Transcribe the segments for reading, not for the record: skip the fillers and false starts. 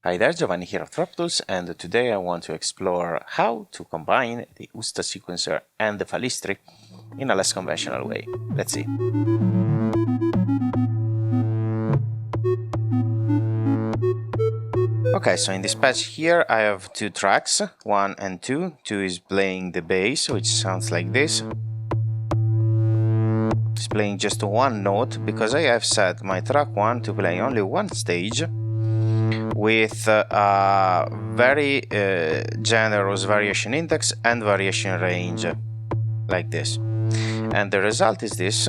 Hi there, Giovanni here of Frap Tools, and today I want to explore how to combine the USTA sequencer and the FALISTRI in a less conventional way. Let's see. Okay, so in this patch here I have two tracks, 1 and 2. 2 is playing the bass, which sounds like this. It's playing just one note because I have set my track 1 to play only one stage with a very generous variation index and variation range, like this. And the result is this.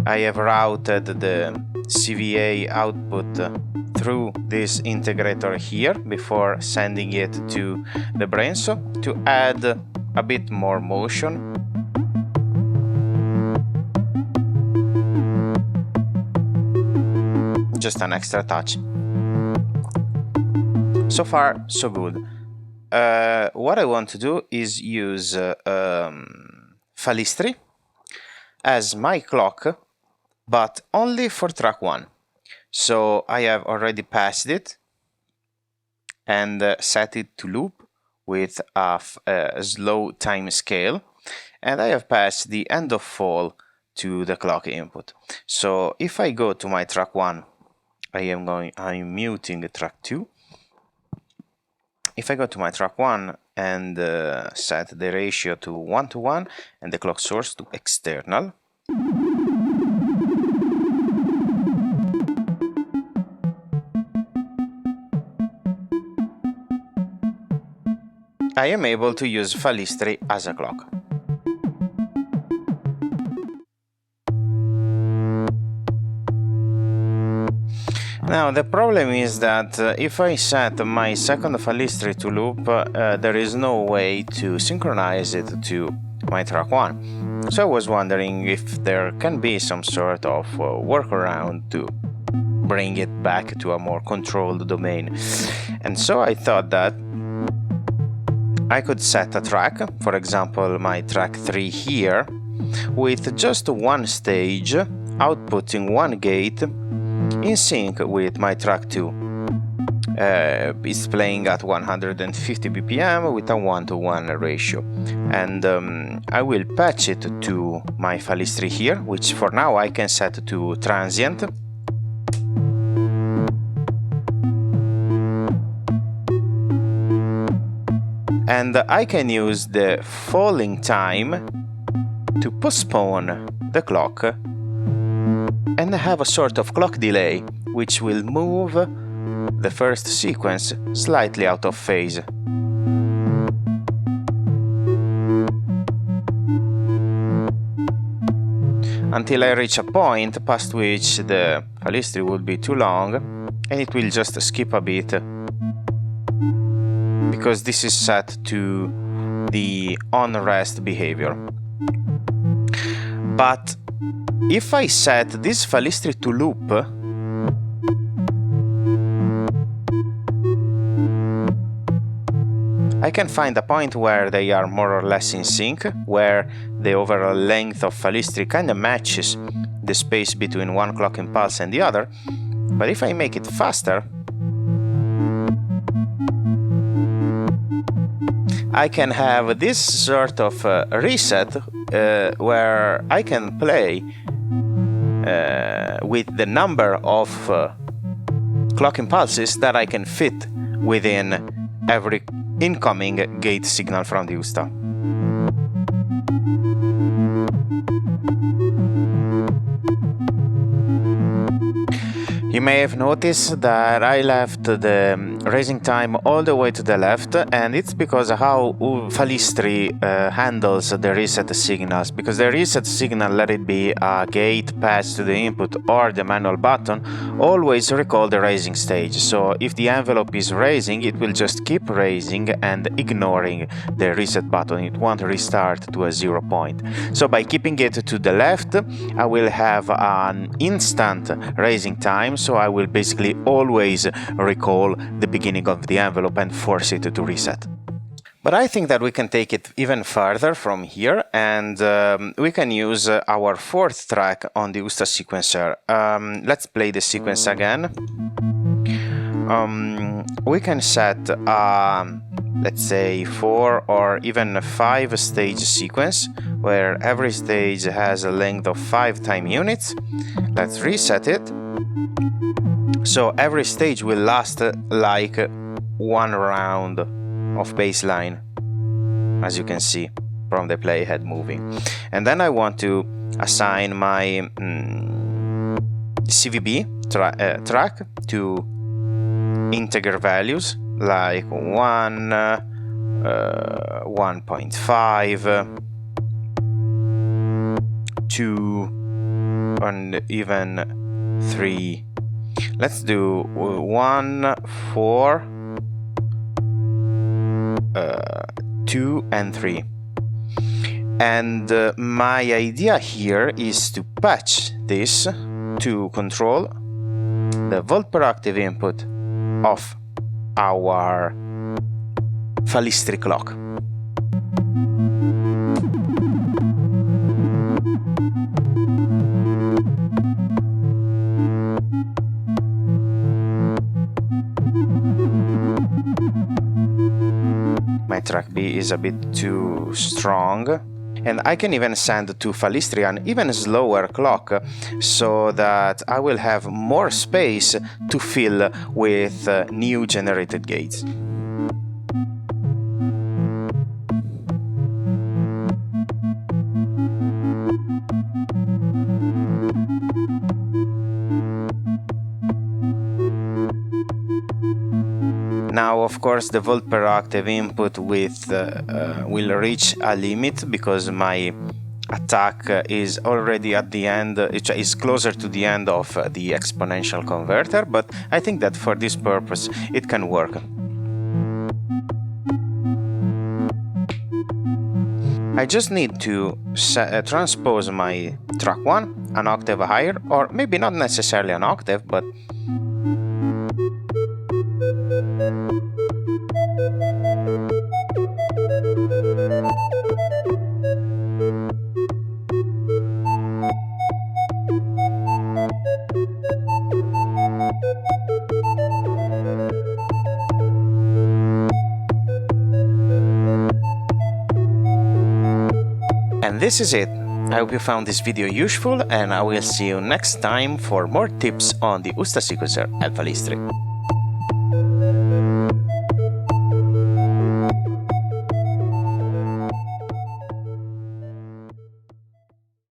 I have routed the CVA output through this integrator here before sending it to the brain, so to add a bit more motion. Just an extra touch. So far, so good. What I want to do is use FALISTRI as my clock, but only for track 1. So I have already passed it and set it to loop with a slow time scale, and I have passed the end of fall to the clock input. So if I go to my track 1, I'm muting track 2. If I go to my track 1 and set the ratio to 1:1 and the clock source to external, I am able to use FALISTRI as a clock. Now the problem is that if I set my second FALISTRI to loop, there is no way to synchronize it to my track 1. So I was wondering if there can be some sort of workaround to bring it back to a more controlled domain. And so I thought that I could set a track, for example my track 3 here, with just one stage outputting one gate in sync with my track 2. It's playing at 150 BPM with a 1:1 ratio, and I will patch it to my FALISTRI here, which for now I can set to transient. And I can use the falling time to postpone the clock and have a sort of clock delay, which will move the first sequence slightly out of phase. Until I reach a point past which the FALISTRI will be too long and it will just skip a bit, because this is set to the on-rest behavior. But if I set this FALISTRI to loop, I can find a point where they are more or less in sync, where the overall length of FALISTRI kind of matches the space between one clock impulse and the other. But if I make it faster, I can have this sort of reset where I can play with the number of clock impulses that I can fit within every incoming gate signal from the USTA. You may have noticed that I left the raising time all the way to the left, and it's because of how FALISTRI handles the reset signals. Because the reset signal, let it be a gate passed to the input or the manual button, always recall the raising stage. So if the envelope is raising, it will just keep raising and ignoring the reset button. It won't restart to a 0 point. So by keeping it to the left, I will have an instant raising time. So I will basically always recall the beginning of the envelope and force it to reset. But I think that we can take it even further from here, and we can use our fourth track on the USTA sequencer. Let's play the sequence again. We can set, let's say, 4 or even 5 stage sequence, where every stage has a length of 5 time units. Let's reset it. So every stage will last like 1 round of baseline, as you can see from the playhead moving. And then I want to assign my CVB track to integer values like 1, 1.5, 2, and even 3. Let's do 1, 4, 2 and 3. And my idea here is to patch this to control the volt per octave input of our FALISTRI clock. My track B is a bit too strong, and I can even send to FALISTRI an even slower clock, so that I will have more space to fill with new generated gates. Now, of course, the volt per octave input will reach a limit, because my attack is already at the end, it is closer to the end of the exponential converter, but I think that for this purpose it can work. I just need to transpose my track 1 an octave higher, or maybe not necessarily an octave, but and this is it. I hope you found this video useful, and I will see you next time for more tips on the USTA sequencer at FALISTRI.